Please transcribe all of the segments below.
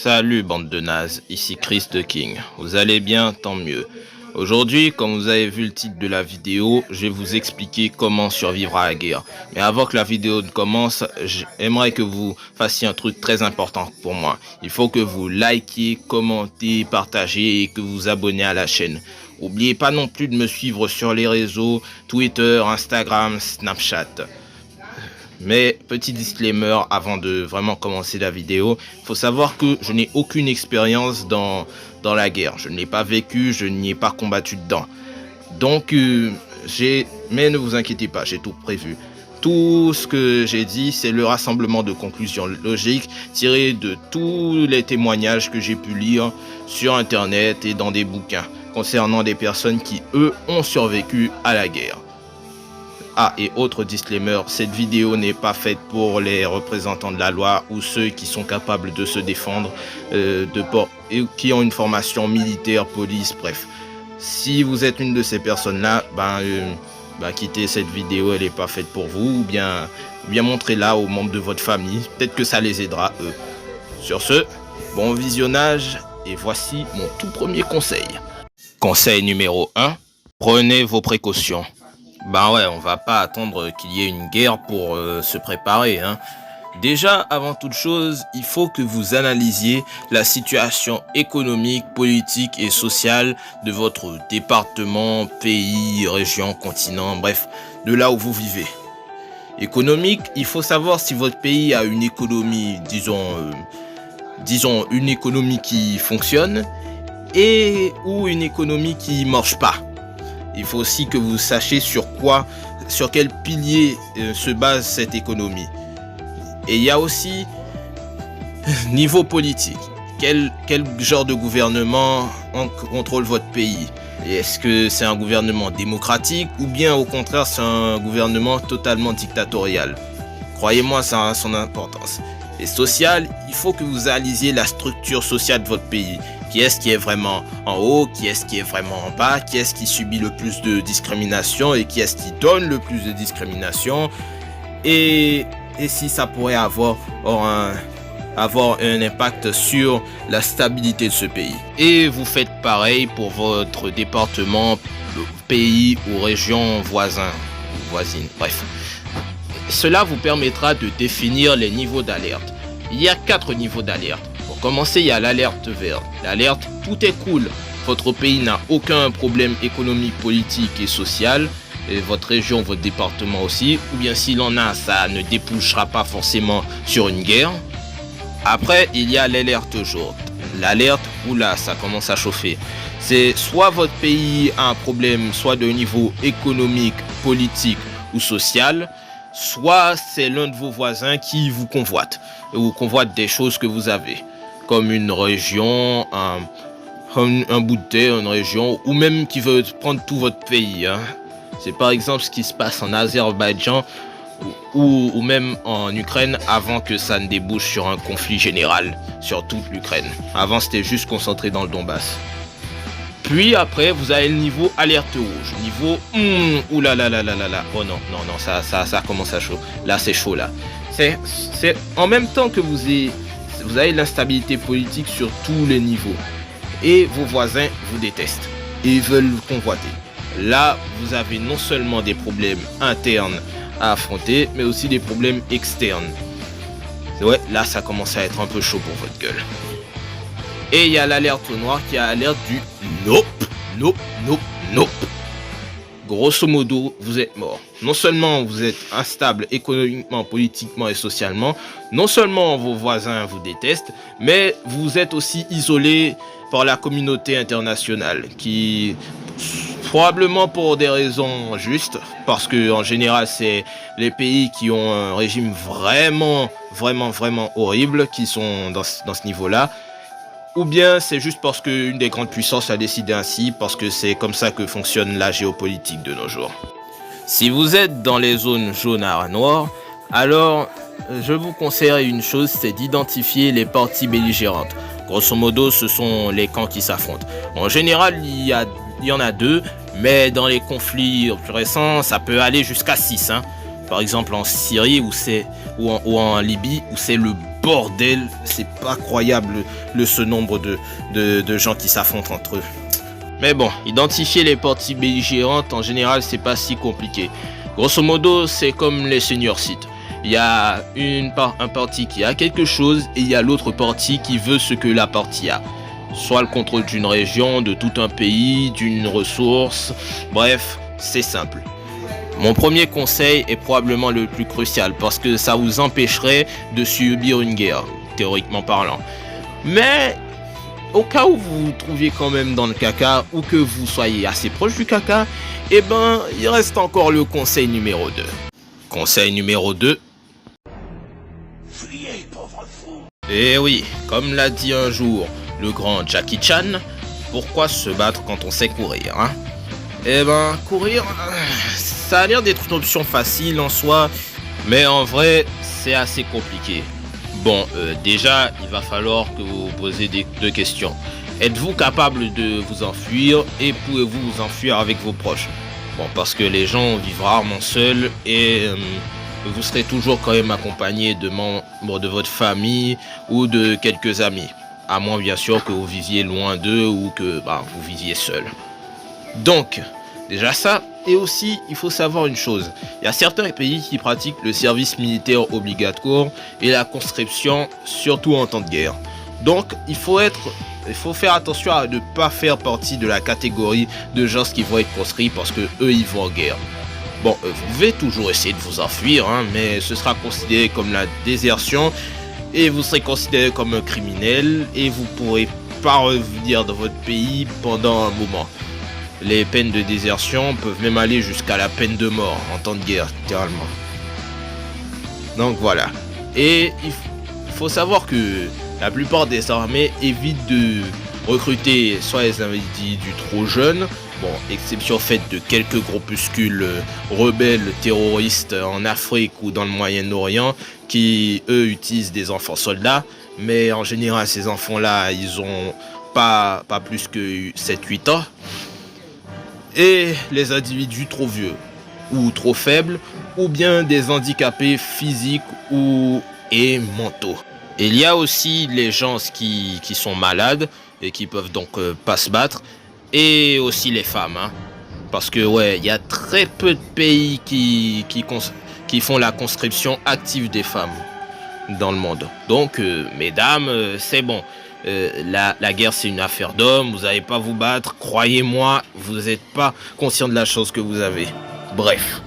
Salut bande de nazes, ici Chris the King. Vous allez bien, tant mieux. Aujourd'hui, comme vous avez vu le titre de la vidéo, je vais vous expliquer comment survivre à la guerre. Mais avant que la vidéo ne commence, j'aimerais que vous fassiez un truc très important pour moi. Il faut que vous likiez, commentez, partagez et que vous vous abonnez à la chaîne. N'oubliez pas non plus de me suivre sur les réseaux, Twitter, Instagram, Snapchat. Mais petit disclaimer avant de vraiment commencer la vidéo, il faut savoir que je n'ai aucune expérience dans la guerre. Je ne l'ai pas vécu, je n'y ai pas combattu dedans. Donc mais ne vous inquiétez pas, j'ai tout prévu. Tout ce que j'ai dit, c'est le rassemblement de conclusions logiques tirées de tous les témoignages que j'ai pu lire sur internet et dans des bouquins concernant des personnes qui, eux, ont survécu à la guerre. Ah, et autre disclaimer, cette vidéo n'est pas faite pour les représentants de la loi ou ceux qui sont capables de se défendre et qui ont une formation militaire, police, bref. Si vous êtes une de ces personnes-là, quittez cette vidéo, elle n'est pas faite pour vous, ou bien montrez-la aux membres de votre famille, peut-être que ça les aidera eux. Sur ce, bon visionnage, et voici mon tout premier conseil. Conseil numéro 1, prenez vos précautions. On va pas attendre qu'il y ait une guerre pour se préparer, hein. Déjà, avant toute chose, il faut que vous analysiez la situation économique, politique et sociale de votre département, pays, région, continent, bref, de là où vous vivez. Économique, il faut savoir si votre pays a une économie, disons une économie qui fonctionne ou une économie qui marche pas. Il faut aussi que vous sachiez sur quel pilier se base cette économie. Et il y a aussi niveau politique. Quel genre de gouvernement contrôle votre pays? Est-ce que c'est un gouvernement démocratique ou bien au contraire c'est un gouvernement totalement dictatorial? Croyez-moi, ça a son importance. Et social, il faut que vous analysiez la structure sociale de votre pays. Qui est-ce qui est vraiment en haut, qui est-ce qui est vraiment en bas, qui est-ce qui subit le plus de discrimination et qui est-ce qui donne le plus de discrimination, et si ça pourrait avoir un impact sur la stabilité de ce pays. Et vous faites pareil pour votre département, pays ou région voisine, bref. Cela vous permettra de définir les niveaux d'alerte. Il y a 4 niveaux d'alerte. Pour commencer, il y a l'alerte verte. L'alerte, tout est cool. Votre pays n'a aucun problème économique, politique et social. Et votre région, votre département aussi. Ou bien s'il en a, ça ne débouchera pas forcément sur une guerre. Après, il y a l'alerte jaune. L'alerte, oula, ça commence à chauffer. C'est soit votre pays a un problème, soit de niveau économique, politique ou social, soit c'est l'un de vos voisins qui vous convoite, ou convoite des choses que vous avez, comme une région, un bout de terre, une région, ou même qui veut prendre tout votre pays, hein. C'est par exemple ce qui se passe en Azerbaïdjan ou même en Ukraine avant que ça ne débouche sur un conflit général sur toute l'Ukraine. Avant, c'était juste concentré dans le Donbass. Puis après, vous avez le niveau alerte rouge. Niveau oh non, ça commence à chaud. Là, c'est chaud là. C'est en même temps que vous avez l'instabilité politique sur tous les niveaux. Et vos voisins vous détestent et veulent vous convoiter. Là, vous avez non seulement des problèmes internes à affronter, mais aussi des problèmes externes. Ouais, là, ça commence à être un peu chaud pour votre gueule. Et il y a l'alerte noire qui a l'alerte du nope. Grosso modo, vous êtes mort. Non seulement vous êtes instable économiquement, politiquement et socialement, non seulement vos voisins vous détestent, mais vous êtes aussi isolé par la communauté internationale qui, probablement pour des raisons justes, parce que en général c'est les pays qui ont un régime vraiment horrible qui sont dans ce niveau-là, ou bien c'est juste parce qu'une des grandes puissances a décidé ainsi, parce que c'est comme ça que fonctionne la géopolitique de nos jours. Si vous êtes dans les zones jaunes à noires, alors je vous conseille une chose, c'est d'identifier les parties belligérantes. Grosso modo, ce sont les camps qui s'affrontent. En général, il y en a 2, mais dans les conflits plus récents, ça peut aller jusqu'à 6. Hein. Par exemple en Syrie ou en Libye, où c'est le bordel, c'est pas croyable ce nombre de gens qui s'affrontent entre eux. Mais bon, identifier les parties belligérantes, en général, c'est pas si compliqué. Grosso modo, c'est comme les senior sites. Il y a un parti qui a quelque chose et il y a l'autre parti qui veut ce que la partie a. Soit le contrôle d'une région, de tout un pays, d'une ressource, bref, c'est simple. Mon premier conseil est probablement le plus crucial parce que ça vous empêcherait de subir une guerre, théoriquement parlant. Mais au cas où vous vous trouviez quand même dans le caca ou que vous soyez assez proche du caca, eh ben, il reste encore le conseil numéro 2. Conseil numéro 2. Fuyez, pauvre fou. Eh oui, comme l'a dit un jour le grand Jackie Chan, pourquoi se battre quand on sait courir, hein? Eh ben, courir, ça a l'air d'être une option facile en soi, mais en vrai, c'est assez compliqué. Bon, déjà, il va falloir que vous posez deux questions. Êtes-vous capable de vous enfuir et pouvez-vous vous enfuir avec vos proches? Bon, parce que les gens vivent rarement seuls et vous serez toujours quand même accompagné de membres de votre famille ou de quelques amis. À moins bien sûr que vous viviez loin d'eux ou que vous viviez seul. Donc, déjà ça, et aussi il faut savoir une chose. Il y a certains pays qui pratiquent le service militaire obligatoire et la conscription, surtout en temps de guerre. Donc, il faut faire attention à ne pas faire partie de la catégorie de gens qui vont être conscrits parce que eux ils vont en guerre. Bon, vous pouvez toujours essayer de vous enfuir, hein, mais ce sera considéré comme la désertion et vous serez considéré comme un criminel et vous ne pourrez pas revenir dans votre pays pendant un moment. Les peines de désertion peuvent même aller jusqu'à la peine de mort en temps de guerre, littéralement. Donc voilà. Et il faut savoir que la plupart des armées évitent de recruter soit les individus trop jeunes, bon, exception faite de quelques groupuscules rebelles terroristes en Afrique ou dans le Moyen-Orient qui, eux, utilisent des enfants soldats, mais en général, ces enfants-là, ils ont pas plus que 7-8 ans. Et les individus trop vieux ou trop faibles, ou bien des handicapés physiques et mentaux. Et il y a aussi les gens qui sont malades et qui peuvent donc pas se battre, et aussi les femmes, hein. Parce que ouais, il y a très peu de pays qui font la conscription active des femmes dans le monde. Donc mesdames, c'est bon. La guerre c'est une affaire d'hommes, vous n'allez pas vous battre, croyez-moi, vous n'êtes pas conscient de la chose que vous avez. Bref,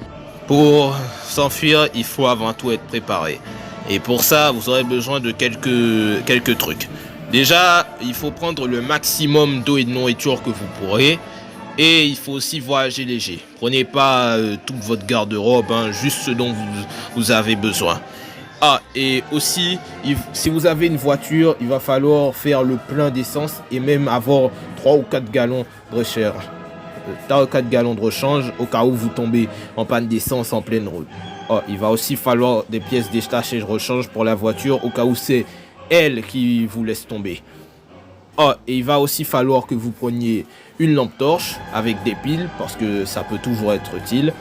pour s'enfuir, il faut avant tout être préparé. Et pour ça, vous aurez besoin de quelques trucs. Déjà, il faut prendre le maximum d'eau et de nourriture que vous pourrez. Et il faut aussi voyager léger. Prenez pas toute votre garde-robe, hein, juste ce dont vous avez besoin. Ah, et aussi, si vous avez une voiture, il va falloir faire le plein d'essence et même avoir 3 ou 4 gallons de rechange. 3 ou 4 gallons de rechange au cas où vous tombez en panne d'essence en pleine route. Ah, il va aussi falloir des pièces détachées de rechange pour la voiture au cas où c'est elle qui vous laisse tomber. Ah, et il va aussi falloir que vous preniez une lampe torche avec des piles parce que ça peut toujours être utile.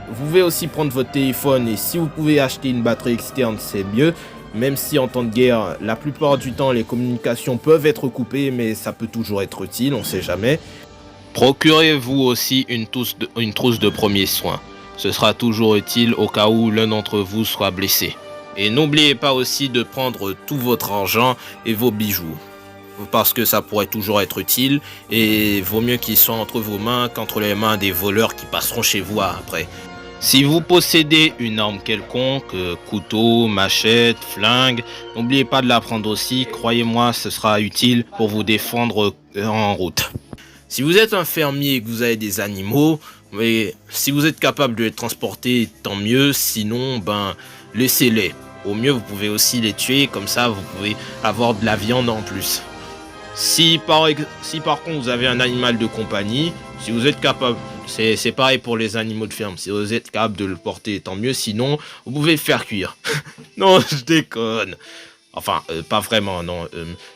Vous pouvez aussi prendre votre téléphone et si vous pouvez acheter une batterie externe, c'est mieux. Même si en temps de guerre, la plupart du temps, les communications peuvent être coupées, mais ça peut toujours être utile, on ne sait jamais. Procurez-vous aussi une trousse de premiers soins. Ce sera toujours utile au cas où l'un d'entre vous soit blessé. Et n'oubliez pas aussi de prendre tout votre argent et vos bijoux. Parce que ça pourrait toujours être utile et vaut mieux qu'ils soient entre vos mains qu'entre les mains des voleurs qui passeront chez vous après. Si vous possédez une arme quelconque, couteau, machette, flingue, n'oubliez pas de la prendre aussi, croyez-moi, ce sera utile pour vous défendre en route. Si vous êtes un fermier et que vous avez des animaux, mais si vous êtes capable de les transporter, tant mieux, sinon, laissez-les. Au mieux, vous pouvez aussi les tuer, comme ça, vous pouvez avoir de la viande en plus. Si par contre vous avez un animal de compagnie, si vous êtes capable, c'est pareil pour les animaux de ferme, si vous êtes capable de le porter, tant mieux, sinon vous pouvez le faire cuire. Non, je déconne. Enfin, pas vraiment, non.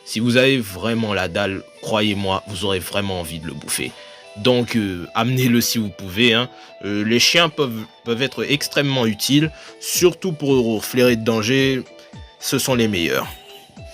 Si vous avez vraiment la dalle, croyez-moi, vous aurez vraiment envie de le bouffer. Donc, amenez-le si vous pouvez, hein. Les chiens peuvent être extrêmement utiles, surtout pour flairer de danger. ce sont les meilleurs.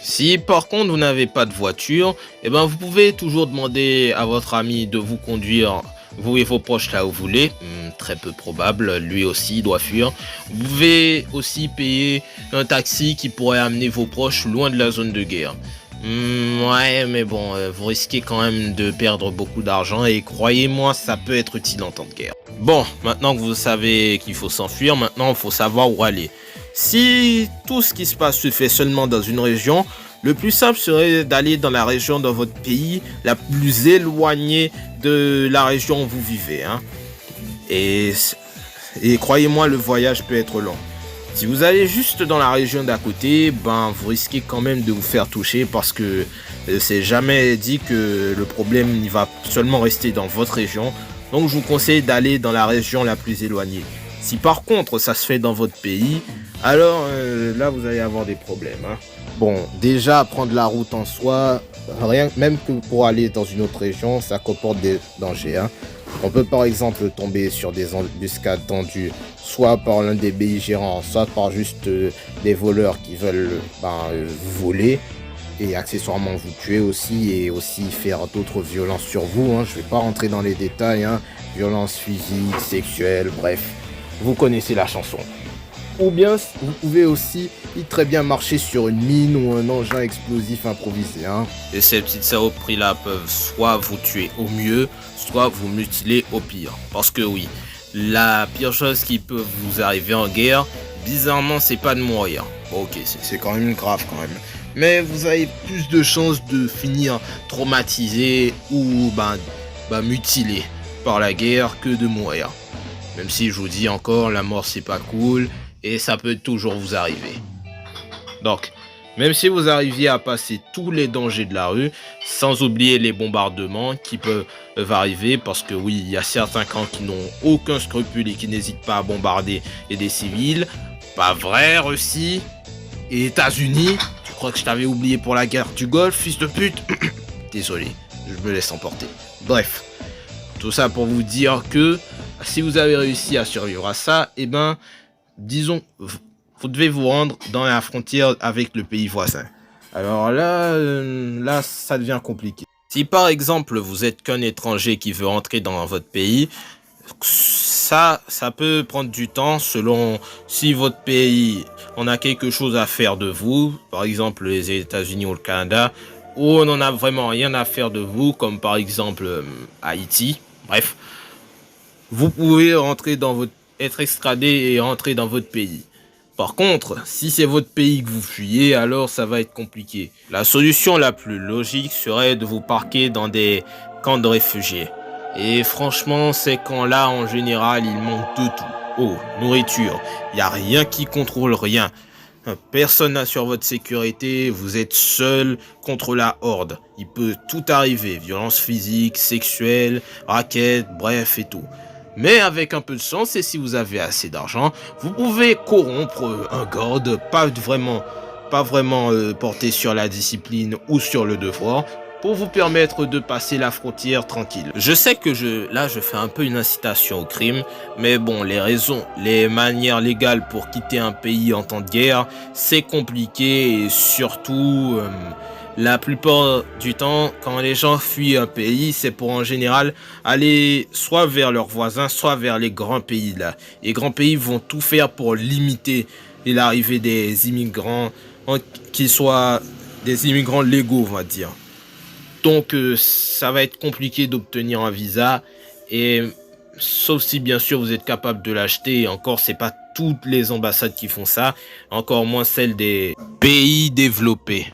Si par contre vous n'avez pas de voiture, eh ben vous pouvez toujours demander à votre ami de vous conduire, vous et vos proches là où vous voulez. Très peu probable, lui aussi doit fuir. Vous pouvez aussi payer un taxi qui pourrait amener vos proches loin de la zone de guerre. Ouais, mais bon, vous risquez quand même de perdre beaucoup d'argent et croyez-moi, ça peut être utile en temps de guerre. Bon, maintenant que vous savez qu'il faut s'enfuir, maintenant il faut savoir où aller. Si tout ce qui se passe se fait seulement dans une région, le plus simple serait d'aller dans la région de votre pays la plus éloignée de la région où vous vivez. Et croyez-moi, le voyage peut être long. Si vous allez juste dans la région d'à côté, ben vous risquez quand même de vous faire toucher parce que c'est jamais dit que le problème il va seulement rester dans votre région. Donc je vous conseille d'aller dans la région la plus éloignée. Si par contre ça se fait dans votre pays, alors là vous allez avoir des problèmes. Bon, déjà prendre la route en soi, même que pour aller dans une autre région, ça comporte des dangers. On peut par exemple tomber sur des embuscades tendues, soit par l'un des belligérants, soit par juste des voleurs qui veulent vous voler et accessoirement vous tuer aussi et aussi faire d'autres violences sur vous. Je vais pas rentrer dans les détails, violences physiques, sexuelles, bref, vous connaissez la chanson. Ou bien vous pouvez aussi très bien marcher sur une mine ou un engin explosif improvisé. Et ces petites saloperies là peuvent soit vous tuer au mieux, soit vous mutiler au pire. Parce que oui, la pire chose qui peut vous arriver en guerre, bizarrement c'est pas de mourir. Bon, ok, c'est quand même grave quand même. Mais vous avez plus de chances de finir traumatisé ou mutilé par la guerre que de mourir. Même si je vous dis encore, la mort c'est pas cool. Et ça peut toujours vous arriver. Donc, même si vous arriviez à passer tous les dangers de la rue, sans oublier les bombardements qui peuvent arriver, parce que oui, il y a certains camps qui n'ont aucun scrupule et qui n'hésitent pas à bombarder des civils. Pas vrai, Russie et États-Unis? Tu crois que je t'avais oublié pour la guerre du Golfe, fils de pute? Désolé, je me laisse emporter. Bref, tout ça pour vous dire que si vous avez réussi à survivre à ça, disons, vous devez vous rendre dans la frontière avec le pays voisin. Alors là, ça devient compliqué. Si par exemple, vous êtes qu'un étranger qui veut entrer dans votre pays, ça peut prendre du temps selon si votre pays on a quelque chose à faire de vous, par exemple les États-Unis ou le Canada, ou on n'en a vraiment rien à faire de vous, comme par exemple Haïti. Bref, vous pouvez être extradé et rentrer dans votre pays. Par contre, si c'est votre pays que vous fuyez, alors ça va être compliqué. La solution la plus logique serait de vous parquer dans des camps de réfugiés. Et franchement, ces camps-là, en général, ils manquent de tout. Eau, nourriture, il n'y a rien qui contrôle rien. Personne n'assure votre sécurité, vous êtes seul contre la horde. Il peut tout arriver, violence physique, sexuelle, raquettes, bref et tout. Mais avec un peu de chance et si vous avez assez d'argent, vous pouvez corrompre un garde, pas vraiment porté sur la discipline ou sur le devoir, pour vous permettre de passer la frontière tranquille. Je sais que je fais un peu une incitation au crime, mais bon, les manières légales pour quitter un pays en temps de guerre, c'est compliqué et surtout... la plupart du temps, quand les gens fuient un pays, c'est pour en général aller soit vers leurs voisins, soit vers les grands pays là. Les grands pays vont tout faire pour limiter l'arrivée des immigrants, qu'ils soient des immigrants légaux, on va dire. Donc ça va être compliqué d'obtenir un visa, et sauf si bien sûr vous êtes capable de l'acheter, et encore c'est pas toutes les ambassades qui font ça, encore moins celles des pays développés.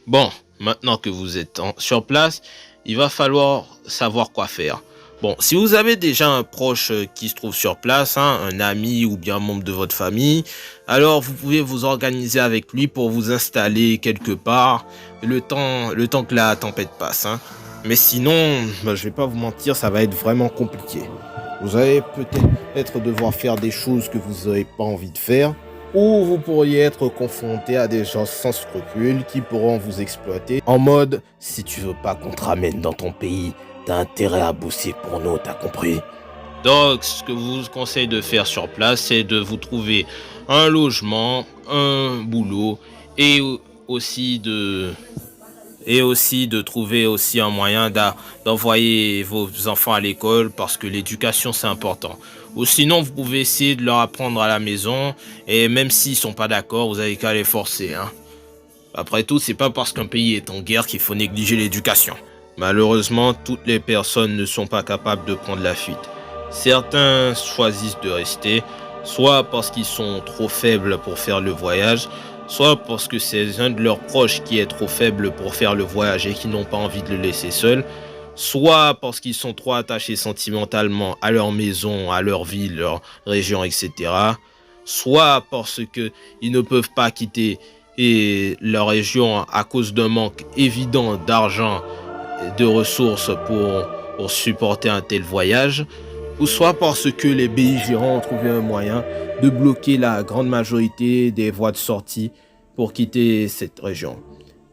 Bon, maintenant que vous êtes sur place, il va falloir savoir quoi faire. Bon, si vous avez déjà un proche qui se trouve sur place, un ami ou bien un membre de votre famille, alors vous pouvez vous organiser avec lui pour vous installer quelque part le temps que la tempête passe. Mais sinon, je vais pas vous mentir, ça va être vraiment compliqué. Vous allez peut-être devoir faire des choses que vous n'avez pas envie de faire, ou vous pourriez être confronté à des gens sans scrupules qui pourront vous exploiter en mode « si tu veux pas qu'on te ramène dans ton pays, t'as intérêt à bosser pour nous, t'as compris ?» Donc, ce que je vous conseille de faire sur place, c'est de vous trouver un logement, un boulot et aussi de trouver aussi un moyen d'envoyer vos enfants à l'école parce que l'éducation c'est important. Ou sinon vous pouvez essayer de leur apprendre à la maison et même s'ils sont pas d'accord, vous avez qu'à les forcer, hein. Après tout, c'est pas parce qu'un pays est en guerre qu'il faut négliger l'éducation. Malheureusement, toutes les personnes ne sont pas capables de prendre la fuite. Certains choisissent de rester, soit parce qu'ils sont trop faibles pour faire le voyage, soit parce que c'est un de leurs proches qui est trop faible pour faire le voyage et qui n'ont pas envie de le laisser seul, soit parce qu'ils sont trop attachés sentimentalement à leur maison, à leur ville, leur région, etc. Soit parce qu'ils ne peuvent pas quitter leur région à cause d'un manque évident d'argent et de ressources pour supporter un tel voyage, ou soit parce que les belligérants ont trouvé un moyen de bloquer la grande majorité des voies de sortie pour quitter cette région.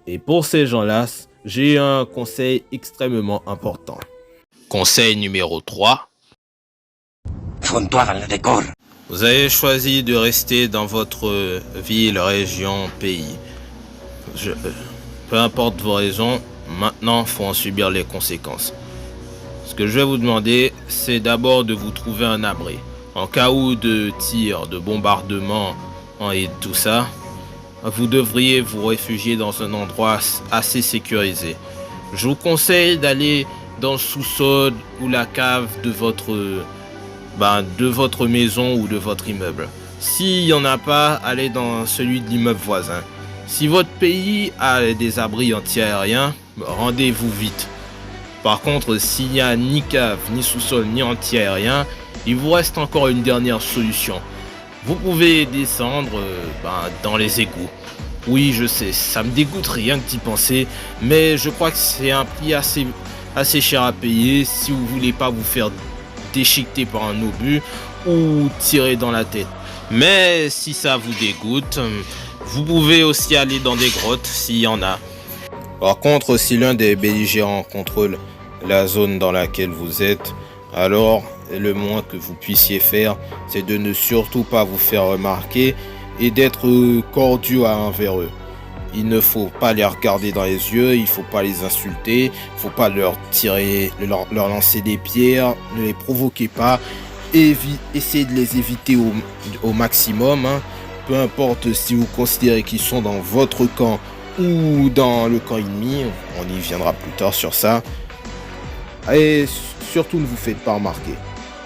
Et pour ces gens-là, j'ai un conseil extrêmement important. Conseil numéro 3. Fonde-toi dans le décor. Vous avez choisi de rester dans votre ville, région, pays. Peu importe vos raisons, maintenant, il faut en subir les conséquences. Ce que je vais vous demander, c'est d'abord de vous trouver un abri. En cas où de tirs, de bombardements et tout ça, vous devriez vous réfugier dans un endroit assez sécurisé. Je vous conseille d'aller dans le sous-sol ou la cave de votre maison ou de votre immeuble. S'il n'y en a pas, allez dans celui de l'immeuble voisin. Si votre pays a des abris anti-aériens, rendez-vous vite. Par contre, s'il n'y a ni cave, ni sous-sol, ni anti-aérien, il vous reste encore une dernière solution. Vous pouvez descendre dans les égouts. Oui, je sais, ça me dégoûte rien que d'y penser, mais je crois que c'est un prix assez cher à payer si vous voulez pas vous faire déchiqueter par un obus ou tirer dans la tête. Mais si ça vous dégoûte, vous pouvez aussi aller dans des grottes s'il y en a. Par contre, si l'un des belligérants contrôle la zone dans laquelle vous êtes, alors le moins que vous puissiez faire, c'est de ne surtout pas vous faire remarquer et d'être cordiaux envers eux. Il ne faut pas les regarder dans les yeux, il ne faut pas les insulter, il ne faut pas leur lancer des pierres, ne les provoquez pas, essayez de les éviter au maximum, hein. Peu importe si vous considérez qu'ils sont dans votre camp ou dans le camp ennemi, on y viendra plus tard sur ça. Et surtout ne vous faites pas remarquer.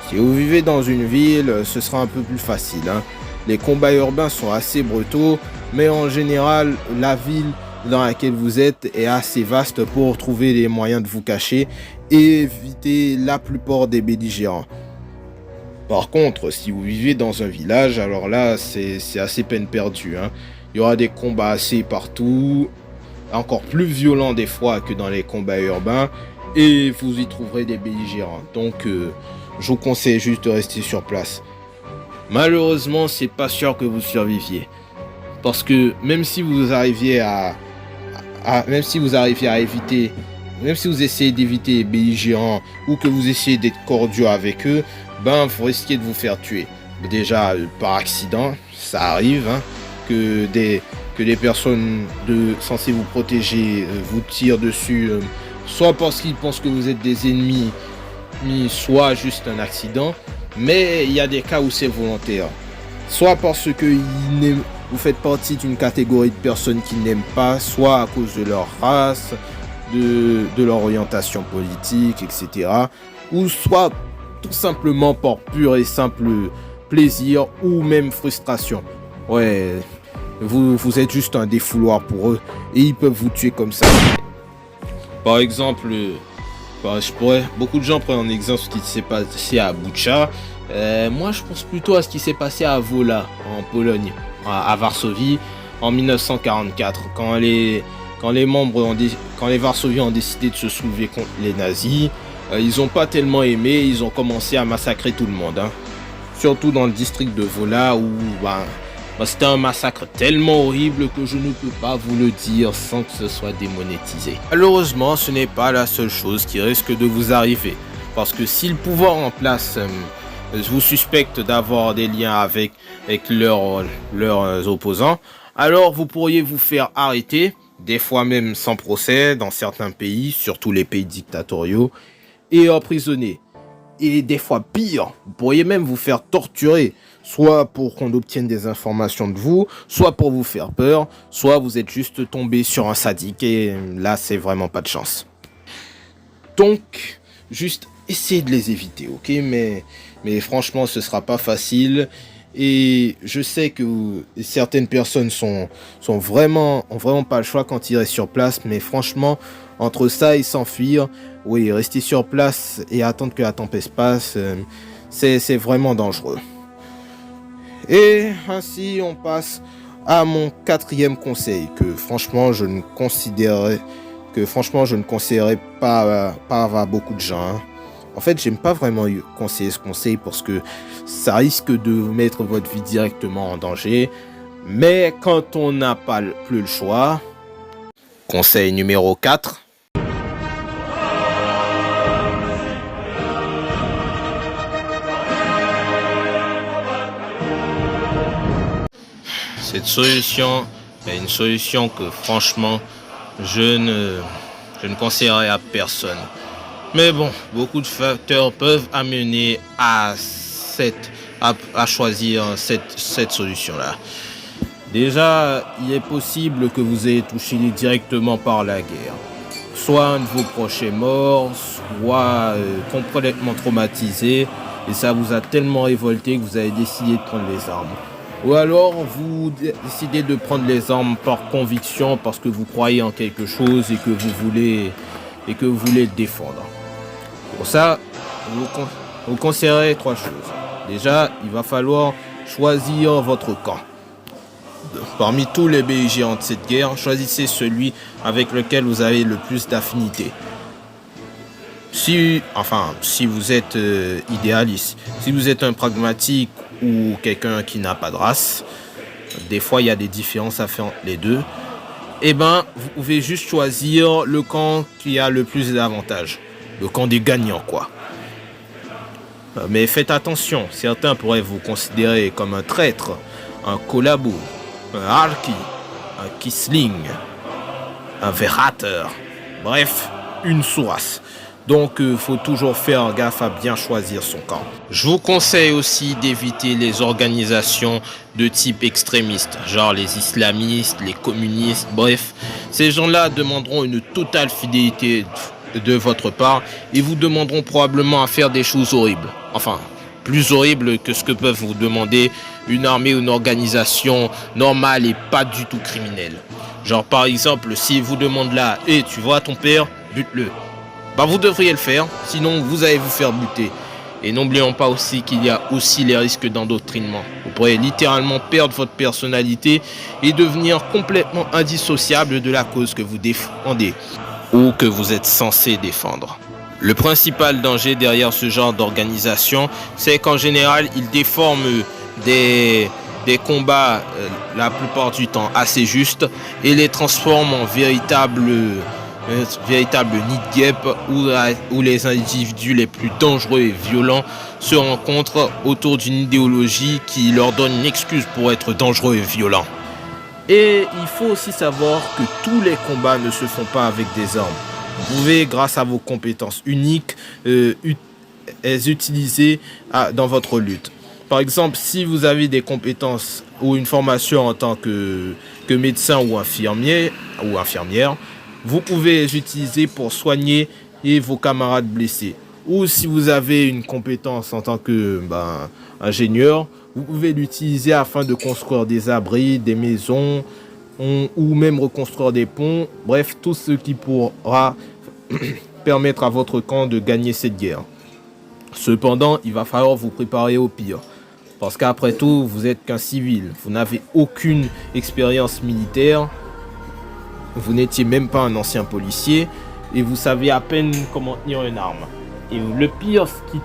Si vous vivez dans une ville, ce sera un peu plus facile, hein. Les combats urbains sont assez brutaux, mais en général, la ville dans laquelle vous êtes est assez vaste pour trouver les moyens de vous cacher et éviter la plupart des belligérants. Par contre, si vous vivez dans un village, alors là, c'est assez peine perdue, hein. Il y aura des combats assez partout, encore plus violents des fois que dans les combats urbains, et vous y trouverez des belligérants. Donc, je vous conseille juste de rester sur place. Malheureusement, c'est pas sûr que vous surviviez. Parce que même si vous arriviez à éviter, même si vous essayez d'éviter les belligérants ou que vous essayez d'être cordiaux avec eux, vous risquez de vous faire tuer. Déjà par accident, ça arrive, hein, que des personnes censées vous protéger vous tirent dessus, soit parce qu'ils pensent que vous êtes des ennemis, soit juste un accident. Mais il y a des cas où c'est volontaire. Soit parce que vous faites partie d'une catégorie de personnes qui n'aiment pas, soit à cause de leur race, de leur orientation politique, etc. Ou soit tout simplement par pur et simple plaisir ou même frustration. Ouais, vous êtes juste un défouloir pour eux et ils peuvent vous tuer comme ça. Par exemple, beaucoup de gens prennent en exemple ce qui s'est passé à Bucha. Moi, je pense plutôt à ce qui s'est passé à Wola, en Pologne, à Varsovie, en 1944, quand les Varsoviens ont décidé de se soulever contre les nazis. Ils n'ont pas tellement aimé, ils ont commencé à massacrer tout le monde, hein. Surtout dans le district de Wola où c'était un massacre tellement horrible que je ne peux pas vous le dire sans que ce soit démonétisé. Malheureusement, ce n'est pas la seule chose qui risque de vous arriver. Parce que si le pouvoir en place vous suspecte d'avoir des liens avec leurs opposants, alors vous pourriez vous faire arrêter, des fois même sans procès dans certains pays, surtout les pays dictatoriaux, et emprisonner. Et des fois pire, vous pourriez même vous faire torturer, soit pour qu'on obtienne des informations de vous, soit pour vous faire peur, soit vous êtes juste tombé sur un sadique et là c'est vraiment pas de chance. Donc, juste essayez de les éviter, ok, mais franchement ce sera pas facile. Et je sais que certaines personnes ont vraiment pas le choix quand ils restent sur place, mais franchement, entre ça et s'enfuir, oui, rester sur place et attendre que la tempête passe, c'est vraiment dangereux. Et ainsi, on passe à mon 4e conseil, que franchement, je ne conseillerais pas à beaucoup de gens. Hein. En fait, j'aime pas vraiment conseiller ce conseil parce que ça risque de mettre votre vie directement en danger. Mais quand on n'a pas plus le choix, conseil numéro 4. Cette solution est une solution que franchement, je ne conseillerais à personne. Mais bon, beaucoup de facteurs peuvent amener à choisir cette solution-là. Déjà, il est possible que vous ayez touché directement par la guerre. Soit un de vos proches est mort, soit complètement traumatisé, et ça vous a tellement révolté que vous avez décidé de prendre les armes. Ou alors, vous décidez de prendre les armes par conviction parce que vous croyez en quelque chose et que vous voulez le défendre. Pour ça, vous conseillerez 3 choses. Déjà, il va falloir choisir votre camp. Parmi tous les belligérants de cette guerre, choisissez celui avec lequel vous avez le plus d'affinité. Si vous êtes idéaliste, si vous êtes un pragmatique ou quelqu'un qui n'a pas de race, des fois il y a des différences à faire entre les deux, eh ben, vous pouvez juste choisir le camp qui a le plus d'avantages. Le camp des gagnants, quoi. Mais faites attention, certains pourraient vous considérer comme un traître, un collabo, un harki, un kisling, un verrateur, bref, une sourasse. Donc, faut toujours faire gaffe à bien choisir son camp. Je vous conseille aussi d'éviter les organisations de type extrémiste, genre les islamistes, les communistes, bref. Ces gens-là demanderont une totale fidélité de votre part et vous demanderont probablement à faire des choses horribles. Enfin, plus horribles que ce que peuvent vous demander une armée ou une organisation normale et pas du tout criminelle. Genre, par exemple, s'ils vous demandent là, hey, tu vois ton père, bute-le. Bah, vous devriez le faire, sinon vous allez vous faire buter. Et n'oublions pas aussi qu'il y a aussi les risques d'endoctrinement. Vous pourrez littéralement perdre votre personnalité et devenir complètement indissociable de la cause que vous défendez ou que vous êtes censé défendre. Le principal danger derrière ce genre d'organisation, c'est qu'en général, ils déforment des combats la plupart du temps assez justes et les transforment en véritable nid de guêpe où les individus les plus dangereux et violents se rencontrent autour d'une idéologie qui leur donne une excuse pour être dangereux et violents. Et il faut aussi savoir que tous les combats ne se font pas avec des armes. Vous pouvez, grâce à vos compétences uniques, les utiliser dans votre lutte. Par exemple, si vous avez des compétences ou une formation en tant que médecin ou infirmier ou infirmière, vous pouvez les utiliser pour soigner vos camarades blessés. Ou si vous avez une compétence en tant que ingénieur, vous pouvez l'utiliser afin de construire des abris, des maisons, ou même reconstruire des ponts. Bref, tout ce qui pourra permettre à votre camp de gagner cette guerre. Cependant, il va falloir vous préparer au pire. Parce qu'après tout, vous n'êtes qu'un civil. Vous n'avez aucune expérience militaire. Vous n'étiez même pas un ancien policier. Et vous savez à peine comment tenir une arme. Et le pire, ce qui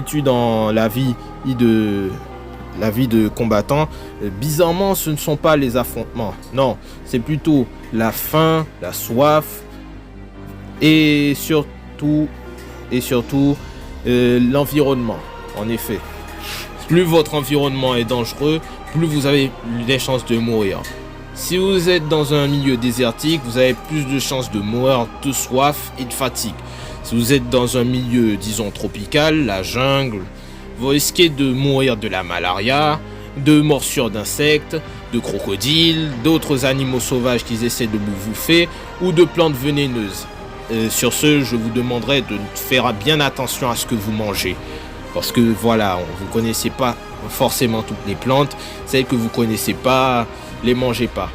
tue dans la vie de combattant, bizarrement, ce ne sont pas les affrontements. Non, c'est plutôt la faim, la soif et surtout l'environnement. En effet, Plus votre environnement est dangereux, plus vous avez des chances de mourir. Si vous êtes dans un milieu désertique, vous avez plus de chances de mourir de soif et de fatigue. Si vous êtes dans un milieu, disons, tropical, la jungle, vous risquez de mourir de la malaria, de morsures d'insectes, de crocodiles, d'autres animaux sauvages qui essaient de vous bouffer ou de plantes vénéneuses. Sur ce, je vous demanderai de faire bien attention à ce que vous mangez. Parce que voilà, vous ne connaissez pas forcément toutes les plantes, celles que vous ne connaissez pas, les mangez pas.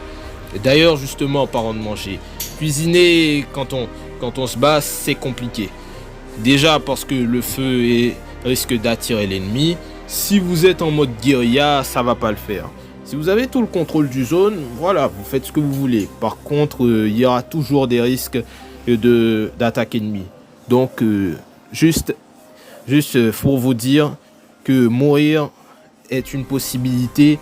D'ailleurs, justement, en parlant de manger, cuisiner quand on se bat, c'est compliqué. Déjà parce que le feu risque d'attirer l'ennemi. Si vous êtes en mode guérilla, ça va pas le faire. Si vous avez tout le contrôle du zone, voilà, vous faites ce que vous voulez. Par contre, il y aura toujours des risques d'attaque ennemie. Donc, juste pour vous dire que mourir est une possibilité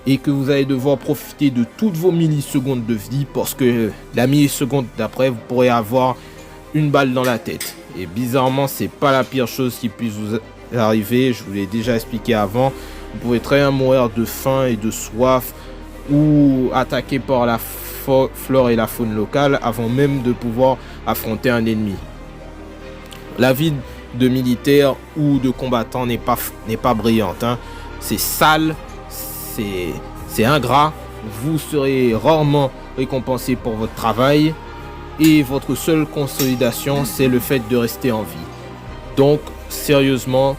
et que vous allez devoir profiter de toutes vos millisecondes de vie parce que la milliseconde d'après, vous pourrez avoir une balle dans la tête. Et bizarrement, c'est pas la pire chose qui puisse vous arriver. Je vous l'ai déjà expliqué avant. Vous pouvez très bien mourir de faim et de soif ou attaqué par la flore et la faune locale avant même de pouvoir affronter un ennemi. La vie de militaire ou de combattant n'est pas brillante. C'est sale, c'est ingrat. Vous serez rarement récompensé pour votre travail et votre seule consolidation, c'est le fait de rester en vie. Donc, sérieusement,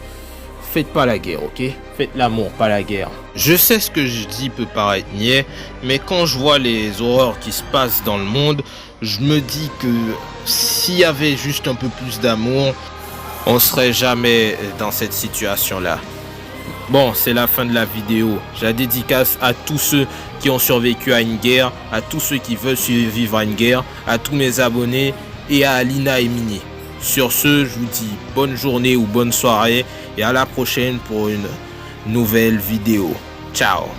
faites pas la guerre, ok? Faites l'amour, pas la guerre. Je sais ce que je dis peut paraître niais, mais quand je vois les horreurs qui se passent dans le monde, je me dis que s'il y avait juste un peu plus d'amour, on serait jamais dans cette situation-là. Bon, c'est la fin de la vidéo. Je la dédicace à tous ceux qui ont survécu à une guerre, à tous ceux qui veulent survivre à une guerre, à tous mes abonnés et à Alina et Mini. Sur ce, je vous dis bonne journée ou bonne soirée et à la prochaine pour une nouvelle vidéo. Ciao!